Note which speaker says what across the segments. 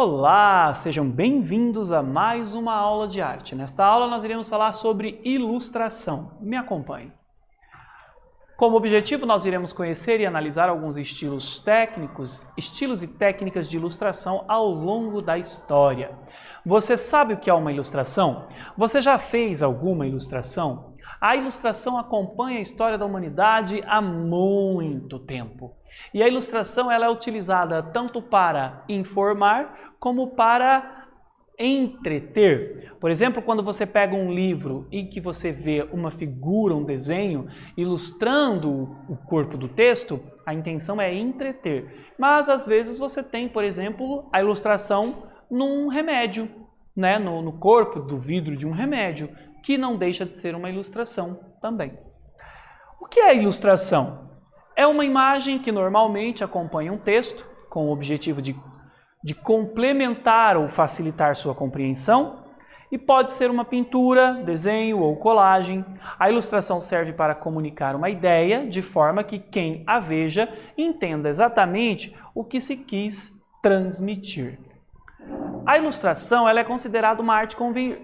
Speaker 1: Olá, sejam bem-vindos a mais uma aula de arte. Nesta aula nós iremos falar sobre ilustração. Me acompanhe. Como objetivo, nós iremos conhecer e analisar alguns estilos e técnicas de ilustração ao longo da história. Você sabe o que é uma ilustração? Você já fez alguma ilustração? A ilustração acompanha a história da humanidade há muito tempo. E a ilustração ela é utilizada tanto para informar como para entreter. Por exemplo, quando você pega um livro e que você vê uma figura, um desenho, ilustrando o corpo do texto, a intenção é entreter. Mas às vezes você tem, por exemplo, a ilustração num remédio, né? no corpo do vidro de um remédio, que não deixa de ser uma ilustração também. O que é ilustração? É uma imagem que normalmente acompanha um texto, com o objetivo de complementar ou facilitar sua compreensão, e pode ser uma pintura, desenho ou colagem. A ilustração serve para comunicar uma ideia, de forma que quem a veja entenda exatamente o que se quis transmitir. A ilustração ela é considerada uma arte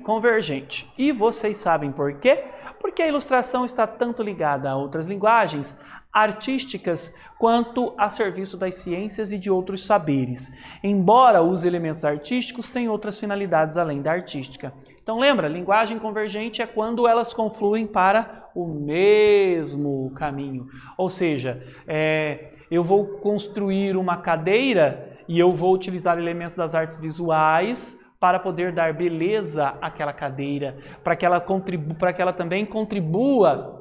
Speaker 1: convergente. E vocês sabem por quê? Porque a ilustração está tanto ligada a outras linguagens artísticas quanto a serviço das ciências e de outros saberes, embora os elementos artísticos tenham outras finalidades além da artística. Então lembra, linguagem convergente é quando elas confluem para o mesmo caminho. Ou seja, eu vou construir uma cadeira e eu vou utilizar elementos das artes visuais para poder dar beleza àquela cadeira, para que ela também contribua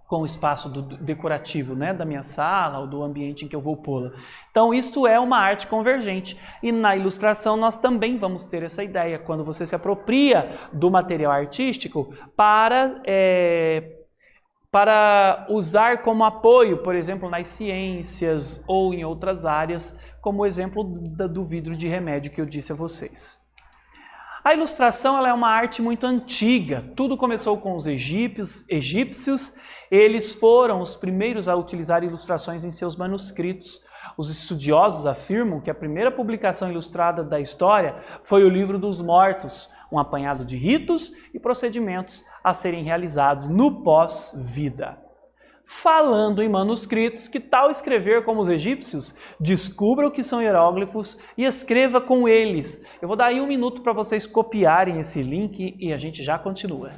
Speaker 1: com o espaço decorativo, né, da minha sala ou do ambiente em que eu vou pô-la. Então, isso é uma arte convergente. E na ilustração nós também vamos ter essa ideia, quando você se apropria do material artístico para usar como apoio, por exemplo, nas ciências ou em outras áreas, como o exemplo do vidro de remédio que eu disse a vocês. A ilustração ela é uma arte muito antiga. Tudo começou com os egípcios. Eles foram os primeiros a utilizar ilustrações em seus manuscritos. Os estudiosos afirmam que a primeira publicação ilustrada da história foi o Livro dos Mortos, um apanhado de ritos e procedimentos a serem realizados no pós-vida. Falando em manuscritos, que tal escrever como os egípcios? Descubra o que são hieróglifos e escreva com eles. Eu vou dar aí um minuto para vocês copiarem esse link e a gente já continua.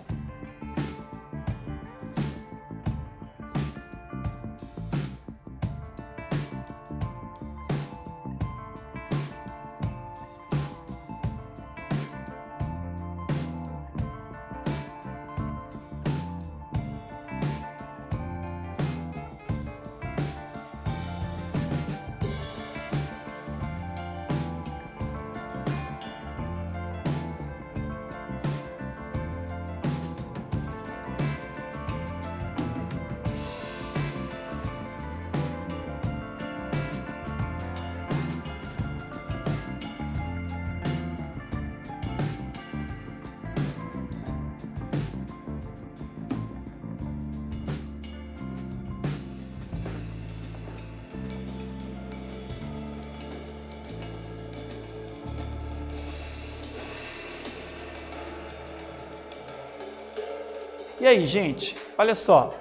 Speaker 1: E aí, gente, olha só.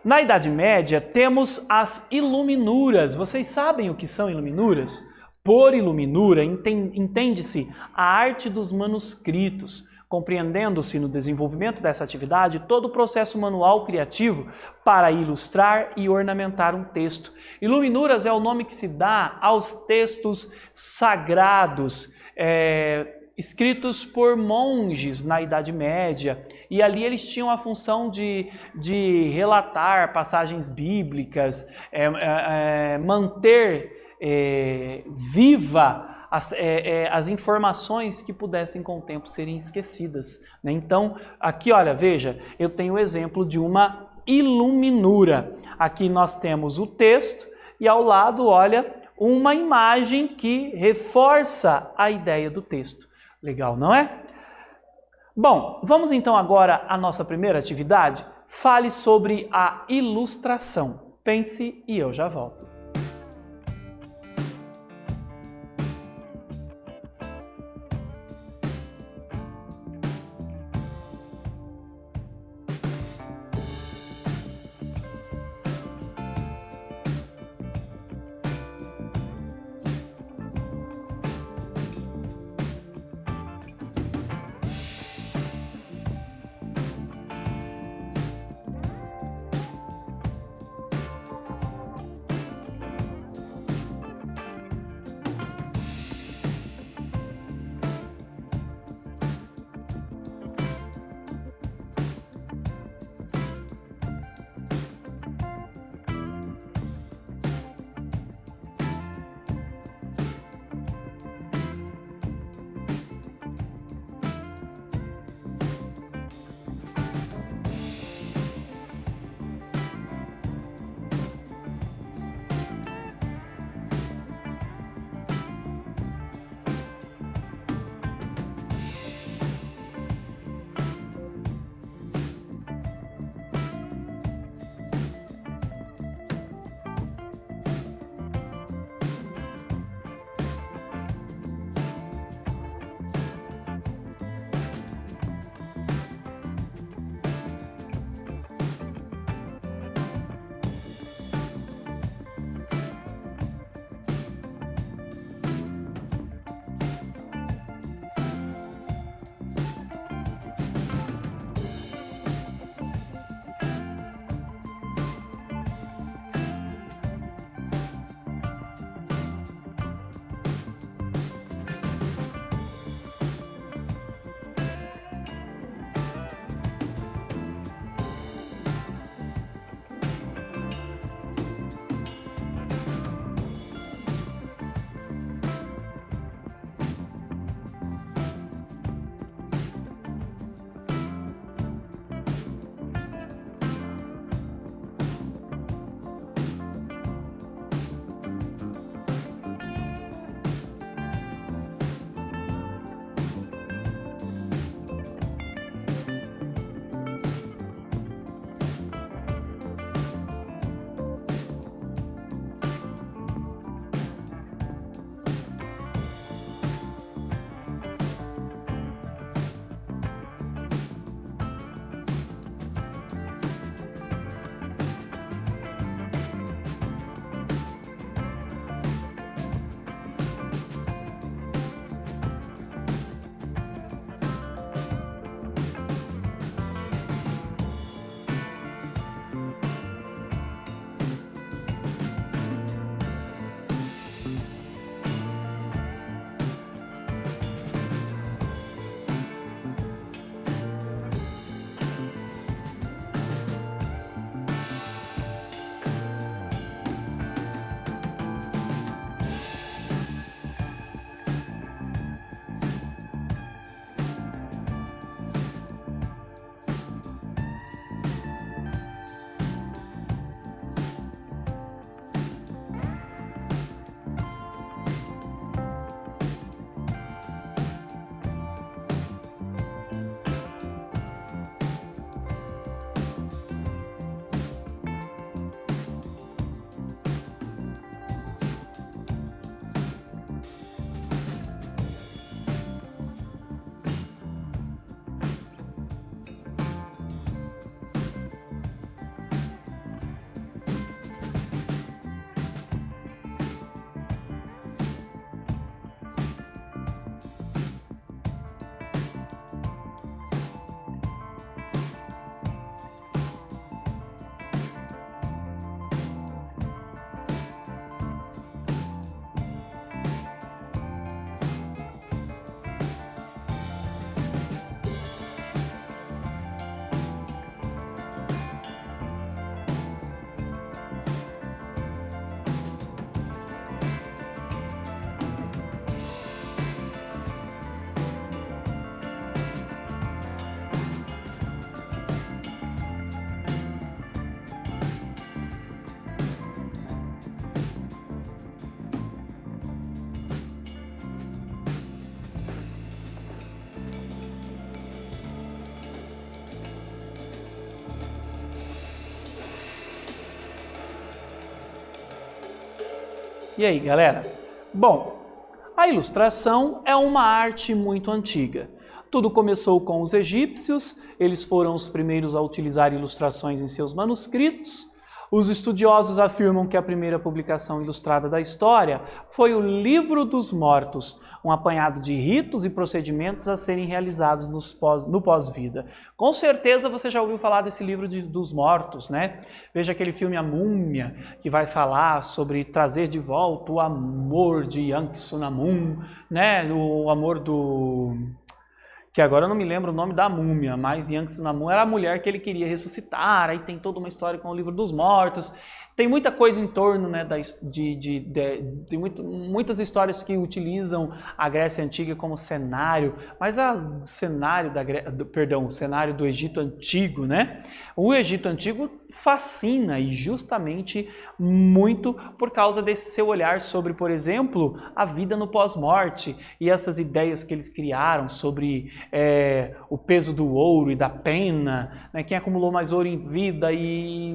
Speaker 1: Na Idade Média temos as iluminuras. Vocês sabem o que são iluminuras? Por iluminura entende-se a arte dos manuscritos, compreendendo-se no desenvolvimento dessa atividade todo o processo manual criativo para ilustrar e ornamentar um texto. Iluminuras é o nome que se dá aos textos sagrados, escritos por monges na Idade Média, e ali eles tinham a função de relatar passagens bíblicas, manter viva as informações que pudessem com o tempo serem esquecidas, né? Então, aqui olha, veja, eu tenho o exemplo de uma iluminura. Aqui nós temos o texto e ao lado, olha, uma imagem que reforça a ideia do texto. Legal, não é? Bom, vamos então agora à nossa primeira atividade. Fale sobre a ilustração. Pense e eu já volto. E aí, galera? Bom, a ilustração é uma arte muito antiga. Tudo começou com os egípcios, eles foram os primeiros a utilizar ilustrações em seus manuscritos. Os estudiosos afirmam que a primeira publicação ilustrada da história foi o Livro dos Mortos, um apanhado de ritos e procedimentos a serem realizados no pós-vida. Com certeza você já ouviu falar desse Livro dos Mortos, né? Veja aquele filme A Múmia, que vai falar sobre trazer de volta o amor de Yang-Sunamun, né? O amor do... que agora eu não me lembro o nome da múmia, mas Yang-Sunamun era a mulher que ele queria ressuscitar, aí tem toda uma história com o Livro dos Mortos, tem muita coisa em torno, né, muitas histórias que utilizam a Grécia Antiga como cenário, mas o cenário o cenário do Egito Antigo, né? O Egito Antigo fascina e justamente muito por causa desse seu olhar sobre, por exemplo, a vida no pós-morte e essas ideias que eles criaram sobre o peso do ouro e da pena, né? Quem acumulou mais ouro em vida e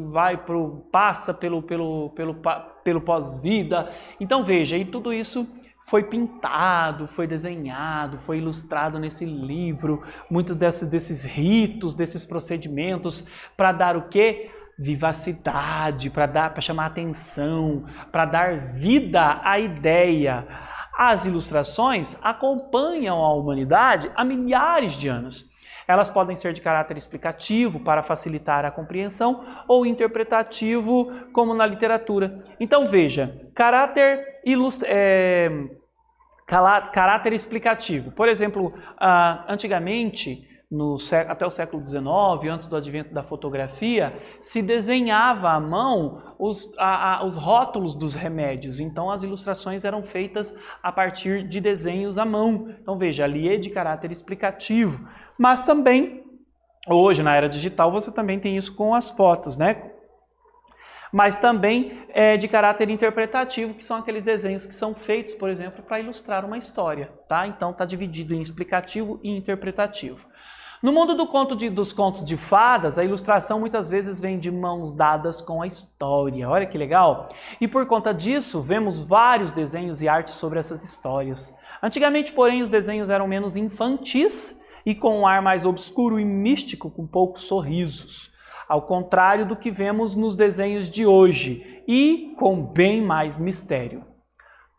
Speaker 1: passa pelo pós-vida. Então veja, e tudo isso foi pintado, foi desenhado, foi ilustrado nesse livro, muitos desses ritos, desses procedimentos, para dar o quê? Vivacidade, para chamar atenção, para dar vida à ideia. As ilustrações acompanham a humanidade há milhares de anos. Elas podem ser de caráter explicativo, para facilitar a compreensão, ou interpretativo, como na literatura. Então veja, caráter explicativo. Por exemplo, antigamente, até o século XIX, antes do advento da fotografia, se desenhava à mão os rótulos dos remédios. Então as ilustrações eram feitas a partir de desenhos à mão. Então veja, ali é de caráter explicativo. Mas também, hoje na era digital, você também tem isso com as fotos, né? Mas também é de caráter interpretativo, que são aqueles desenhos que são feitos, por exemplo, para ilustrar uma história, tá? Então está dividido em explicativo e interpretativo. No mundo dos contos de fadas, a ilustração muitas vezes vem de mãos dadas com a história. Olha que legal! E por conta disso, vemos vários desenhos e artes sobre essas histórias. Antigamente, porém, os desenhos eram menos infantis e com um ar mais obscuro e místico, com poucos sorrisos. Ao contrário do que vemos nos desenhos de hoje, e com bem mais mistério.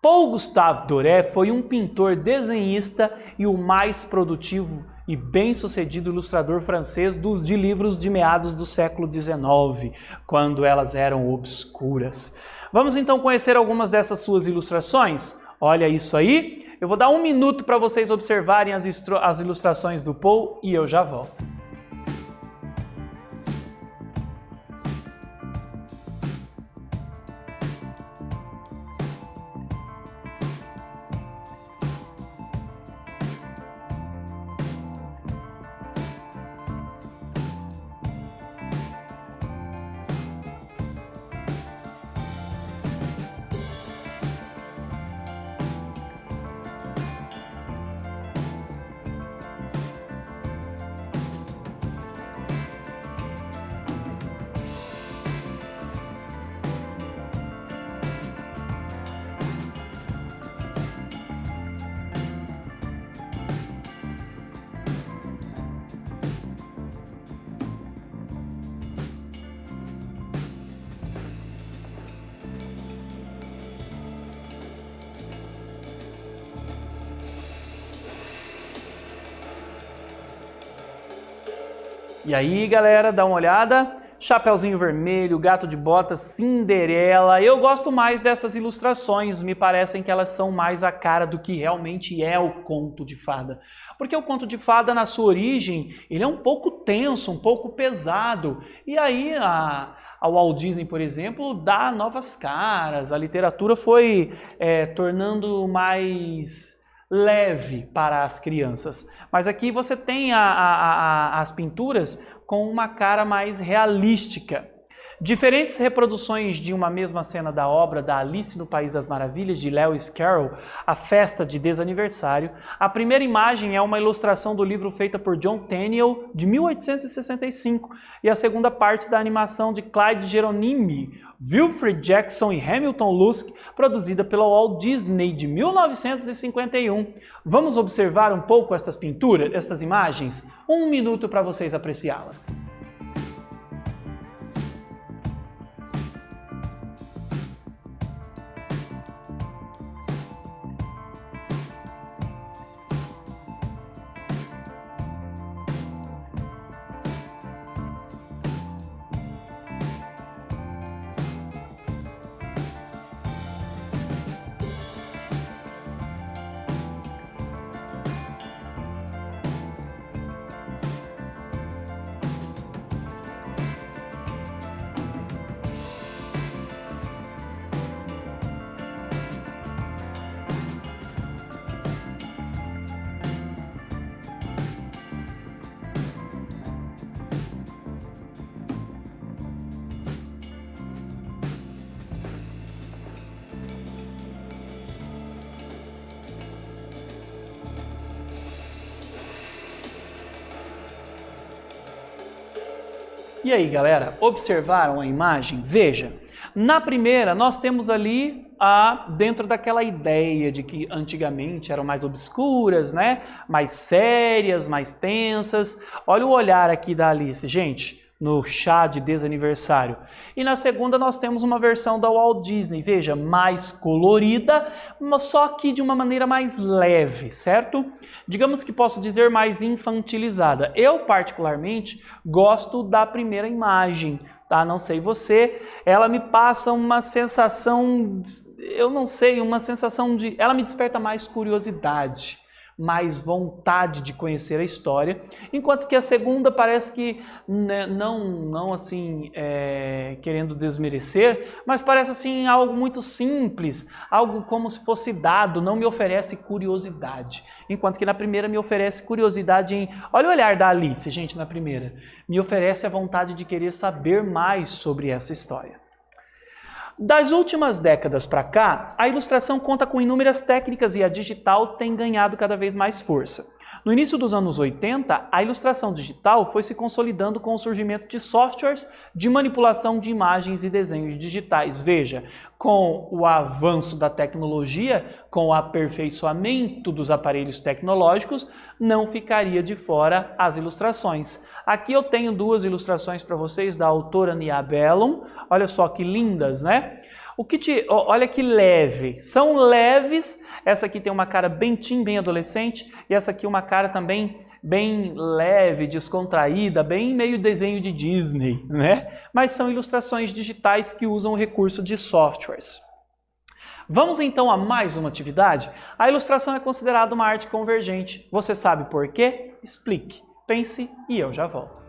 Speaker 1: Paul Gustave Doré foi um pintor desenhista e o mais produtivo e bem-sucedido ilustrador francês de livros de meados do século XIX, quando elas eram obscuras. Vamos então conhecer algumas dessas suas ilustrações? Olha isso aí! Eu vou dar um minuto para vocês observarem as ilustrações do Paul e eu já volto. E aí, galera, dá uma olhada. Chapeuzinho Vermelho, Gato de Botas, Cinderela. Eu gosto mais dessas ilustrações, me parecem que elas são mais a cara do que realmente é o conto de fada. Porque o conto de fada, na sua origem, ele é um pouco tenso, um pouco pesado. E aí, a Walt Disney, por exemplo, dá novas caras. A literatura foi tornando mais leve para as crianças. Mas aqui você tem as pinturas com uma cara mais realística. Diferentes reproduções de uma mesma cena da obra da Alice no País das Maravilhas, de Lewis Carroll, A Festa de Desaniversário. A primeira imagem é uma ilustração do livro feita por John Tenniel, de 1865, e a segunda parte da animação de Clyde Geronimi, Wilfred Jackson e Hamilton Luske, produzida pela Walt Disney de 1951. Vamos observar um pouco estas pinturas, estas imagens? 1 minuto para vocês apreciá-la. E aí, galera, observaram a imagem? Veja, na primeira nós temos ali dentro daquela ideia de que antigamente eram mais obscuras, né? Mais sérias, mais tensas. Olha o olhar aqui da Alice, gente, no chá de desaniversário. E na segunda nós temos uma versão da Walt Disney, veja, mais colorida, mas só que de uma maneira mais leve, certo? Digamos que posso dizer mais infantilizada. Eu, particularmente, gosto da primeira imagem, tá? Não sei você, ela me passa uma sensação, eu não sei, uma sensação de... Ela me desperta mais curiosidade, mais vontade de conhecer a história, enquanto que a segunda parece que, né, não assim, querendo desmerecer, mas parece assim algo muito simples, algo como se fosse dado, não me oferece curiosidade, enquanto que na primeira me oferece curiosidade em... Olha o olhar da Alice, gente, na primeira, me oferece a vontade de querer saber mais sobre essa história. Das últimas décadas para cá, a ilustração conta com inúmeras técnicas e a digital tem ganhado cada vez mais força. No início dos anos 80, a ilustração digital foi se consolidando com o surgimento de softwares de manipulação de imagens e desenhos digitais. Veja, com o avanço da tecnologia, com o aperfeiçoamento dos aparelhos tecnológicos, não ficaria de fora as ilustrações. Aqui eu tenho duas ilustrações para vocês da autora Nia Bellum. Olha só que lindas, né? Olha que leve, são leves, essa aqui tem uma cara bem teen, bem adolescente, e essa aqui uma cara também bem leve, descontraída, bem meio desenho de Disney, né? Mas são ilustrações digitais que usam o recurso de softwares. Vamos então a mais uma atividade? A ilustração é considerada uma arte convergente. Você sabe por quê? Explique, pense e eu já volto.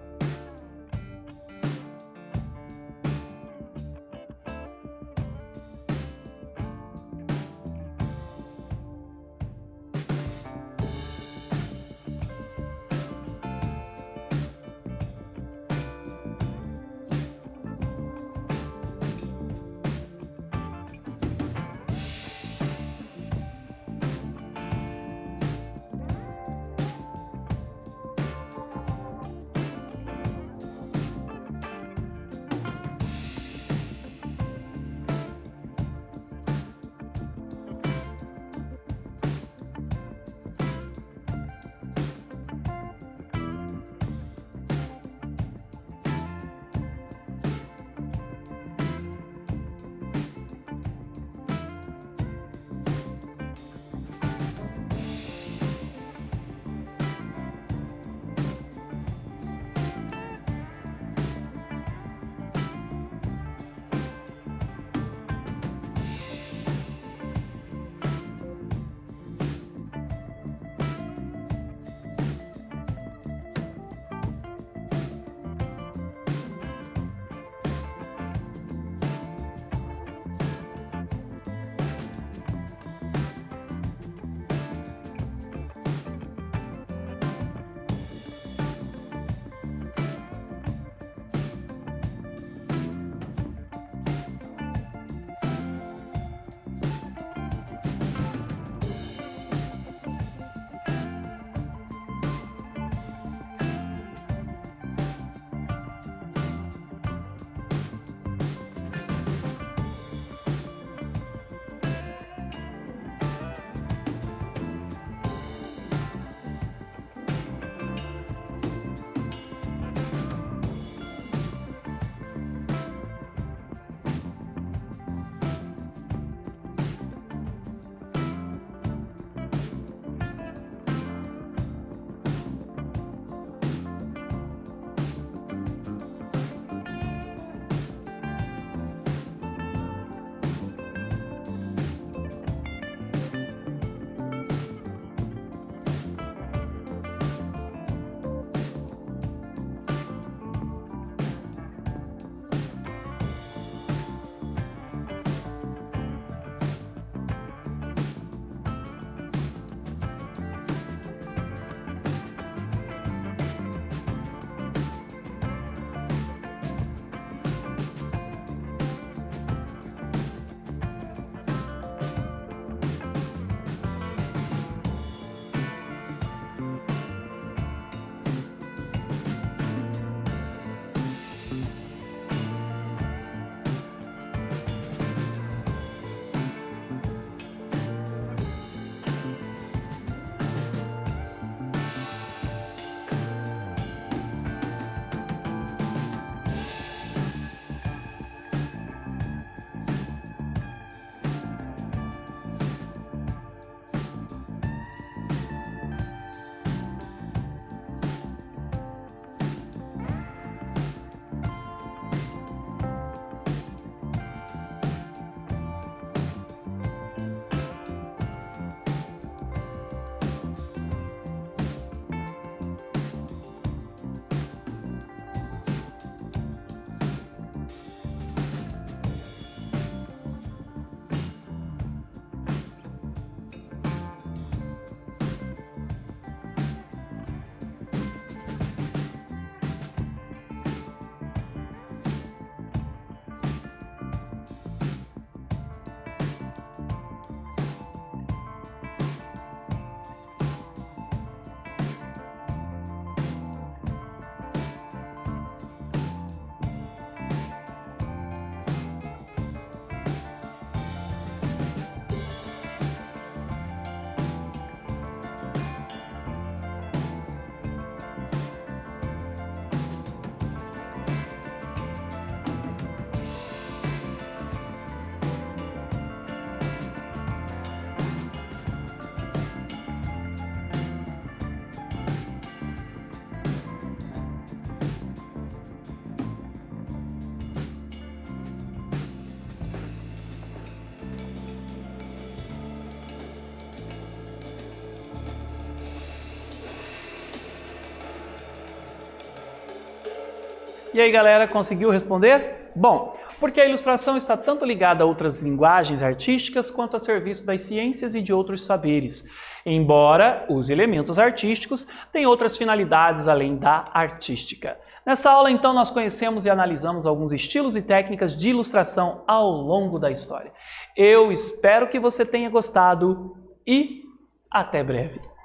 Speaker 1: E aí, galera, conseguiu responder? Bom, porque a ilustração está tanto ligada a outras linguagens artísticas quanto a serviço das ciências e de outros saberes, embora os elementos artísticos tenham outras finalidades além da artística. Nessa aula, então, nós conhecemos e analisamos alguns estilos e técnicas de ilustração ao longo da história. Eu espero que você tenha gostado e até breve!